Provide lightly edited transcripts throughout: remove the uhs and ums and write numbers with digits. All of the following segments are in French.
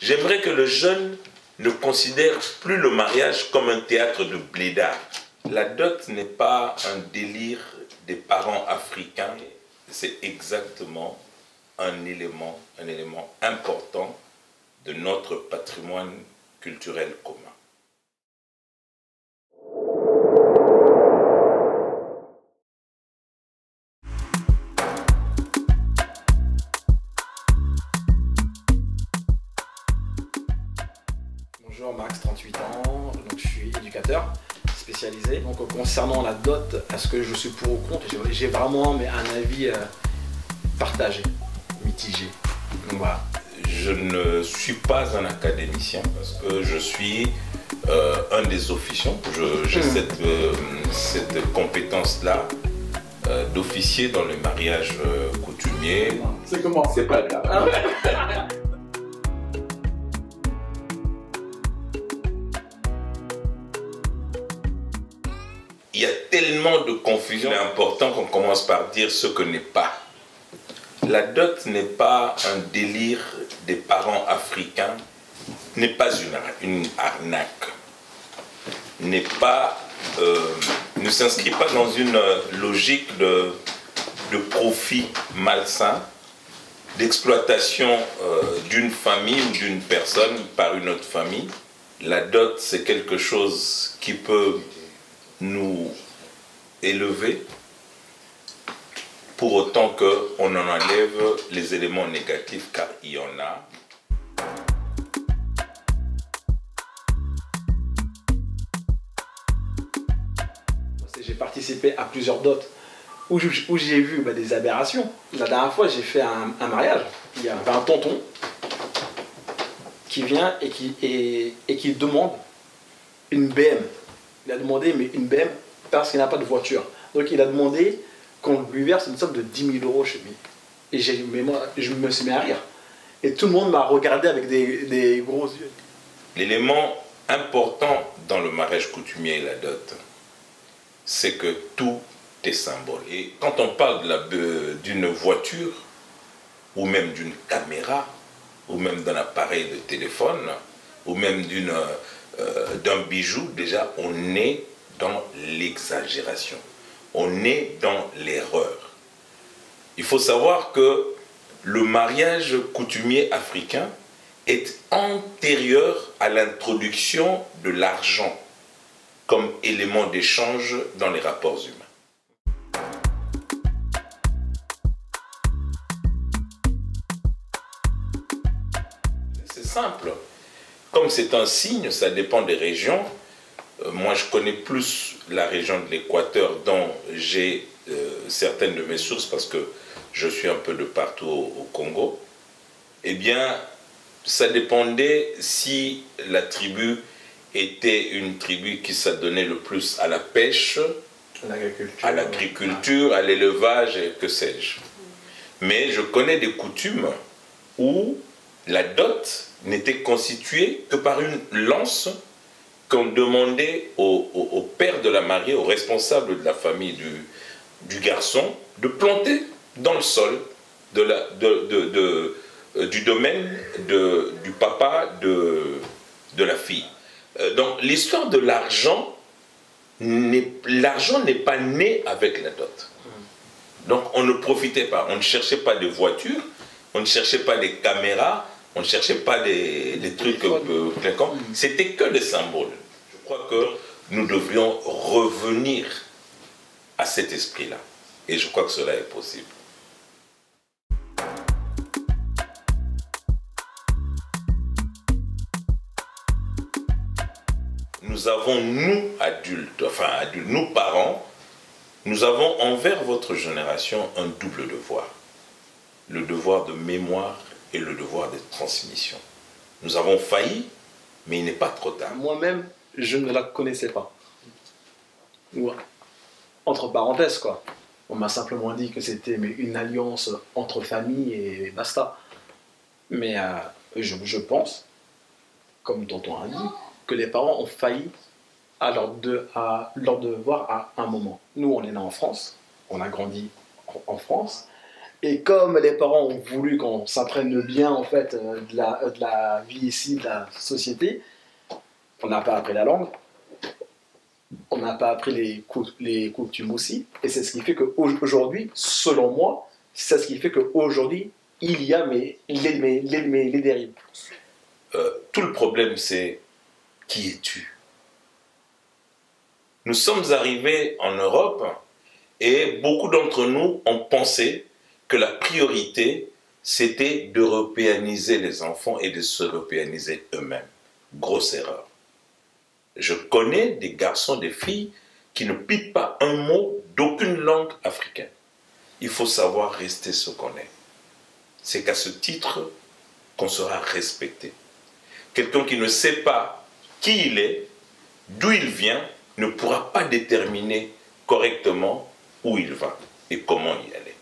J'aimerais que le jeune ne considère plus le mariage comme un théâtre de blédard. La dot n'est pas un délire des parents africains, c'est exactement un élément important de notre patrimoine culturel commun. Bonjour Max, 38 ans, donc je suis éducateur spécialisé. Donc concernant la dot, est-ce que je suis pour ou contre? J'ai vraiment un avis partagé, mitigé. Donc voilà. Je ne suis pas un académicien parce que je suis un des officiants. J'ai cette compétence-là d'officier dans les mariages coutumiers. C'est comment? C'est pas le cas. Il y a tellement de confusion, il est important qu'on commence par dire ce que n'est pas. La dot n'est pas un délire des parents africains, n'est pas une arnaque, ne s'inscrit pas dans une logique de profit malsain, d'exploitation d'une famille ou d'une personne par une autre famille. La dot, c'est quelque chose qui peut nous élever pour autant qu'on en enlève les éléments négatifs, car il y en a. J'ai participé à plusieurs dots où j'ai vu des aberrations. La dernière fois, j'ai fait un mariage. Il y avait un tonton qui vient et qui demande une BM. Il a demandé une BM parce qu'il n'a pas de voiture. Donc il a demandé qu'on lui verse une somme de 10 000 € chez lui. Et moi, je me suis mis à rire. Et tout le monde m'a regardé avec des gros yeux. L'élément important dans le mariage coutumier et la dot, c'est que tout est symbole. Et quand on parle d'une voiture, ou même d'une caméra, ou même d'un appareil de téléphone, ou même d'un bijou, déjà on est dans l'exagération. On est dans l'erreur. Il faut savoir que le mariage coutumier africain est antérieur à l'introduction de l'argent comme élément d'échange dans les rapports humains. C'est simple. Comme c'est un signe, ça dépend des régions. Moi, je connais plus la région de l'Équateur dont j'ai certaines de mes sources parce que je suis un peu de partout au Congo. Eh bien, ça dépendait si la tribu était une tribu qui s'adonnait le plus à la pêche, à l'agriculture, à l'élevage et que sais-je. Mais je connais des coutumes où la dot n'était constituée que par une lance qu'on demandait au père de la mariée, au responsable de la famille du garçon, de planter dans le sol du domaine du papa de la fille. Donc l'histoire de l'argent n'est pas né avec la dot. Donc on ne profitait pas, on ne cherchait pas de voitures, on ne cherchait pas des caméras, on ne cherchait pas des trucs clinquants, c'était que des symboles. Je crois que nous devrions revenir à cet esprit-là. Et je crois que cela est possible. Nous avons, nous adultes, nous parents, nous avons envers votre génération un double devoir. Le devoir de mémoire et le devoir de transmission. Nous avons failli, mais il n'est pas trop tard. Moi-même, je ne la connaissais pas. Entre parenthèses, quoi. On m'a simplement dit que c'était une alliance entre familles et basta. Mais je pense, comme tonton a dit, que les parents ont failli à leur devoir à un moment. Nous, on est né en France, on a grandi en France, Et comme les parents ont voulu qu'on s'apprenne bien en fait de la vie ici, de la société, on n'a pas appris la langue, on n'a pas appris les coutumes aussi. Et c'est ce qui fait qu'aujourd'hui, selon moi, c'est ce qui fait qu'aujourd'hui, il y a les dérives. Tout le problème, c'est qui es-tu? Nous sommes arrivés en Europe et beaucoup d'entre nous ont pensé que la priorité, c'était d'européaniser les enfants et de s'européaniser eux-mêmes. Grosse erreur. Je connais des garçons, des filles qui ne piquent pas un mot d'aucune langue africaine. Il faut savoir rester ce qu'on est. C'est qu'à ce titre qu'on sera respecté. Quelqu'un qui ne sait pas qui il est, d'où il vient, ne pourra pas déterminer correctement où il va et comment y aller.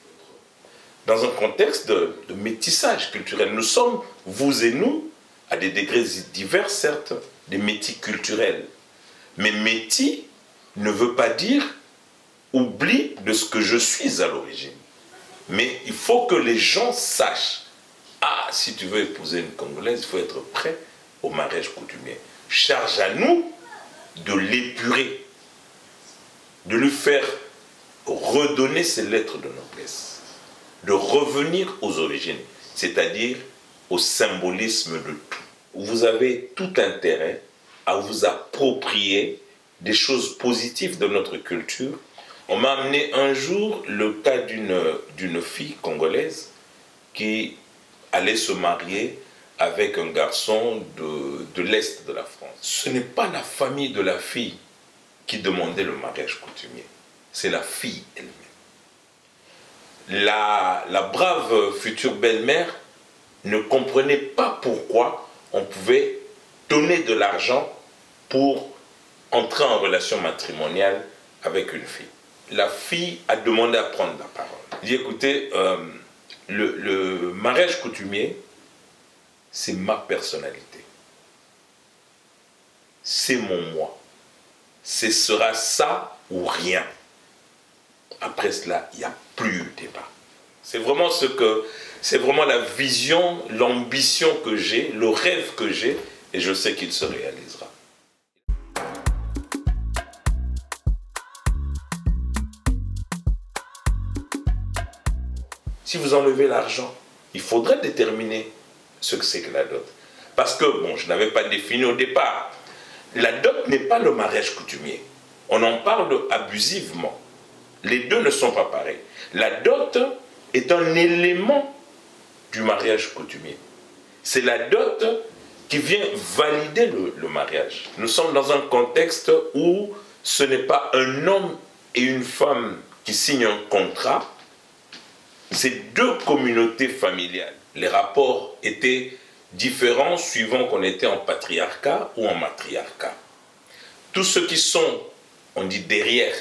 Dans un contexte de métissage culturel, nous sommes, vous et nous, à des degrés divers, certes, des métis culturels. Mais métis ne veut pas dire oubli de ce que je suis à l'origine. Mais il faut que les gens sachent, ah, si tu veux épouser une Congolaise, il faut être prêt au mariage coutumier. Charge à nous de l'épurer, de lui faire redonner ses lettres de noblesse, de revenir aux origines, c'est-à-dire au symbolisme de tout. Vous avez tout intérêt à vous approprier des choses positives de notre culture. On m'a amené un jour le cas d'une fille congolaise qui allait se marier avec un garçon de l'Est de la France. Ce n'est pas la famille de la fille qui demandait le mariage coutumier, c'est la fille elle-même. La brave future belle-mère ne comprenait pas pourquoi on pouvait donner de l'argent pour entrer en relation matrimoniale avec une fille. La fille a demandé à prendre la parole. Elle dit, écoutez, le mariage coutumier, c'est ma personnalité. C'est mon moi. Ce sera ça ou rien. Après cela, il n'y a plus de débat. C'est vraiment la vision, l'ambition que j'ai, le rêve que j'ai, et je sais qu'il se réalisera. Si vous enlevez l'argent, il faudrait déterminer ce que c'est que la dot. Parce que, bon, je n'avais pas défini au départ. La dot n'est pas le mariage coutumier. On en parle abusivement. Les deux ne sont pas pareils. La dot est un élément du mariage coutumier. C'est la dot qui vient valider le mariage. Nous sommes dans un contexte où ce n'est pas un homme et une femme qui signent un contrat, c'est deux communautés familiales. Les rapports étaient différents suivant qu'on était en patriarcat ou en matriarcat. Tous ceux qui sont, on dit derrière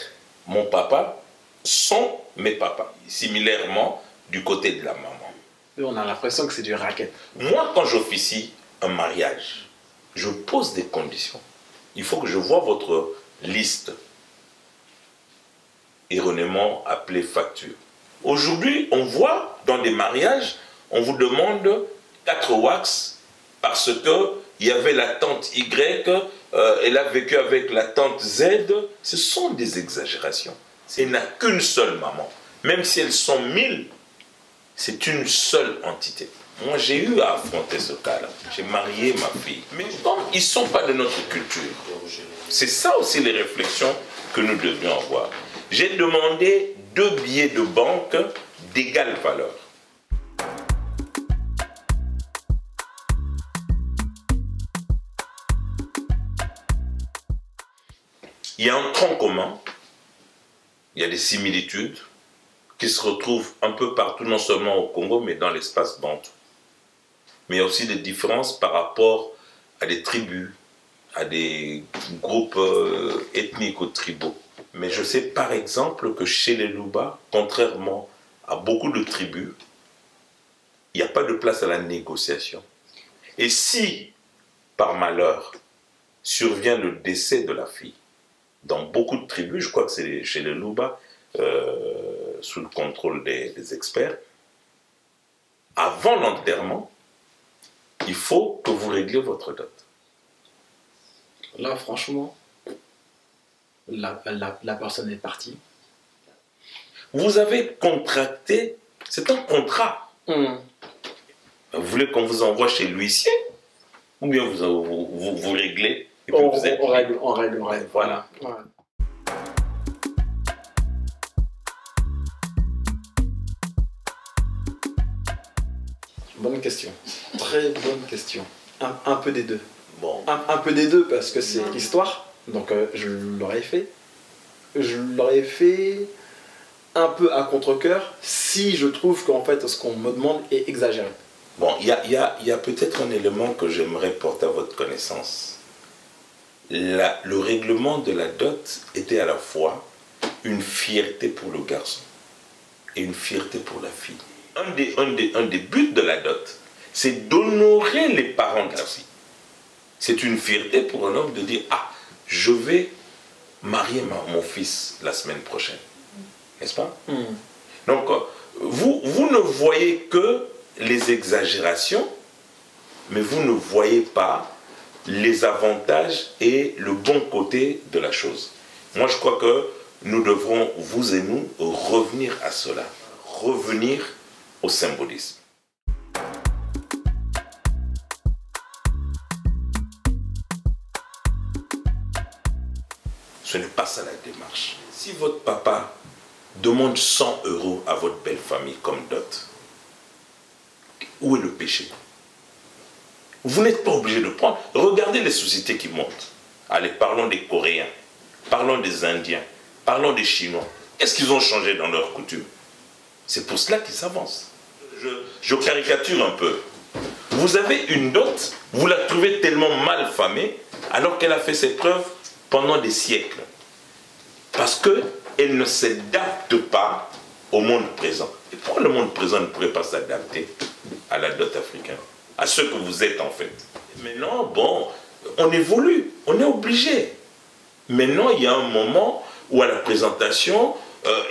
mon papa, sont mes papas, similairement du côté de la maman. On a l'impression que c'est du racket. Moi, quand j'officie un mariage, je pose des conditions. Il faut que je vois votre liste, erronément appelée facture. Aujourd'hui, on voit dans des mariages, on vous demande 4 wax parce qu'il y avait la tante Y, elle a vécu avec la tante Z. Ce sont des exagérations. Il n'a qu'une seule maman. Même si elles sont 1000, c'est une seule entité. Moi, j'ai eu à affronter ce cas-là. J'ai marié ma fille. Mais comme ils ne sont pas de notre culture, c'est ça aussi les réflexions que nous devions avoir. J'ai demandé 2 billets de banque d'égale valeur. Il y a un tronc commun, il y a des similitudes qui se retrouvent un peu partout, non seulement au Congo, mais dans l'espace bantou. Mais il y a aussi des différences par rapport à des tribus, à des groupes ethniques ou tribaux. Mais je sais par exemple que chez les Luba, contrairement à beaucoup de tribus, il n'y a pas de place à la négociation. Et si, par malheur, survient le décès de la fille, dans beaucoup de tribus, je crois que c'est chez les Luba, sous le contrôle des experts, avant l'enterrement, il faut que vous régliez votre dot. Là, franchement, la personne est partie. Vous avez contracté, c'est un contrat. Vous voulez qu'on vous envoie chez l'huissier? Ou bien vous réglez et puis vous êtes... On règle. Voilà. Ouais. Bonne question. Très bonne question. Un peu des deux. Bon. Un peu des deux parce que c'est l'histoire. Donc je l'aurais fait. Je l'aurais fait un peu à contre-cœur si je trouve qu'en fait ce qu'on me demande est exagéré. Bon, il y a peut-être un élément que j'aimerais porter à votre connaissance. Le règlement de la dot était à la fois une fierté pour le garçon et une fierté pour la fille. Un des buts de la dot, c'est d'honorer les parents de la fille. C'est une fierté pour un homme de dire « Ah, je vais marier mon fils la semaine prochaine. » N'est-ce pas? Donc, vous ne voyez que les exagérations, mais vous ne voyez pas les avantages et le bon côté de la chose. Moi, je crois que nous devrons, vous et nous, revenir à cela. Revenir au symbolisme. Ce n'est pas ça la démarche. Si votre papa demande 100 € à votre belle famille comme dot, où est le péché? Vous n'êtes pas obligé de prendre. Regardez les sociétés qui montent. Allez, parlons des Coréens, parlons des Indiens, parlons des Chinois. Qu'est-ce qu'ils ont changé dans leurs coutumes? C'est pour cela qu'ils s'avancent. Je caricature un peu. Vous avez une dot, vous la trouvez tellement mal famée, alors qu'elle a fait ses preuves pendant des siècles. Parce qu'elle ne s'adapte pas au monde présent. Et pourquoi le monde présent ne pourrait pas s'adapter à la dot africaine? À ce que vous êtes en fait. Maintenant, bon, on évolue, on est obligé. Maintenant, il y a un moment où à la présentation,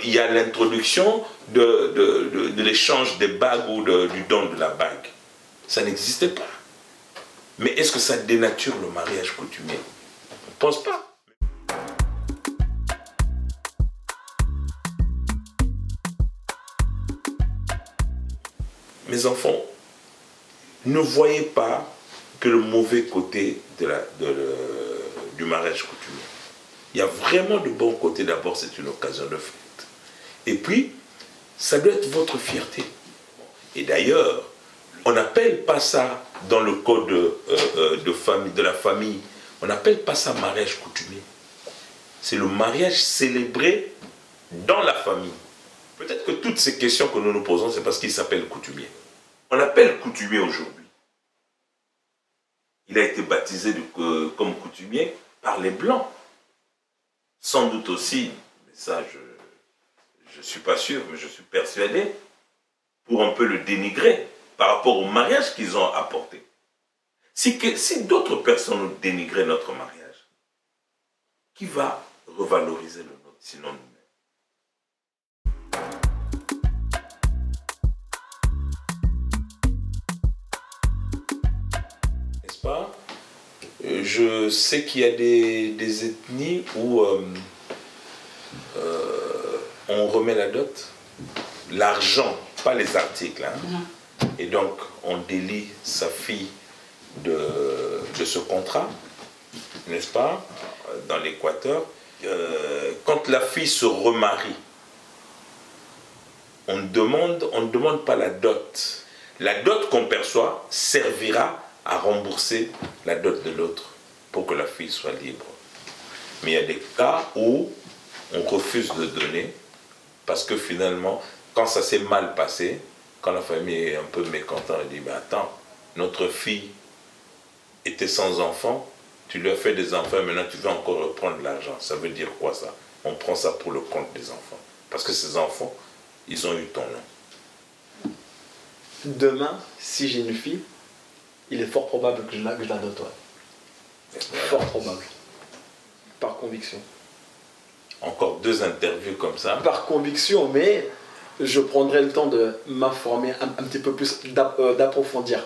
il y a l'introduction de l'échange des bagues ou du don de la bague. Ça n'existait pas. Mais est-ce que ça dénature le mariage coutumier? Je ne pense pas. Mes enfants, ne voyez pas que le mauvais côté du mariage coutumier. Il y a vraiment de bons côtés. D'abord, c'est une occasion de fête. Et puis, ça doit être votre fierté. Et d'ailleurs, on n'appelle pas ça, dans le code de la famille, on n'appelle pas ça mariage coutumier. C'est le mariage célébré dans la famille. Peut-être que toutes ces questions que nous nous posons, c'est parce qu'il s'appelle coutumier. On l'appelle coutumier aujourd'hui. Il a été baptisé comme coutumier par les Blancs. Sans doute aussi, mais ça je ne suis pas sûr, mais je suis persuadé, pour un peu le dénigrer par rapport au mariage qu'ils ont apporté. Si d'autres personnes ont dénigré notre mariage, qui va revaloriser le nôtre, sinon nous-mêmes? Pas. Je sais qu'il y a des ethnies où on remet la dot, l'argent, pas les articles. Hein. Et donc, on délie sa fille de ce contrat, n'est-ce pas, dans l'Équateur. Quand la fille se remarie, on ne demande pas la dot. La dot qu'on perçoit servira à rembourser la dot de l'autre pour que la fille soit libre. Mais il y a des cas où on refuse de donner parce que finalement, quand ça s'est mal passé, quand la famille est un peu mécontente, elle dit « Mais attends, notre fille était sans enfant, tu lui as fait des enfants, maintenant tu veux encore reprendre l'argent. » Ça veut dire quoi ça? On prend ça pour le compte des enfants. Parce que ces enfants, ils ont eu ton nom. Demain, si j'ai une fille, il est fort probable que je la dote, ouais. Fort probable. Par conviction. Encore 2 interviews comme ça. Par conviction, mais je prendrai le temps de m'informer un petit peu plus, d'approfondir.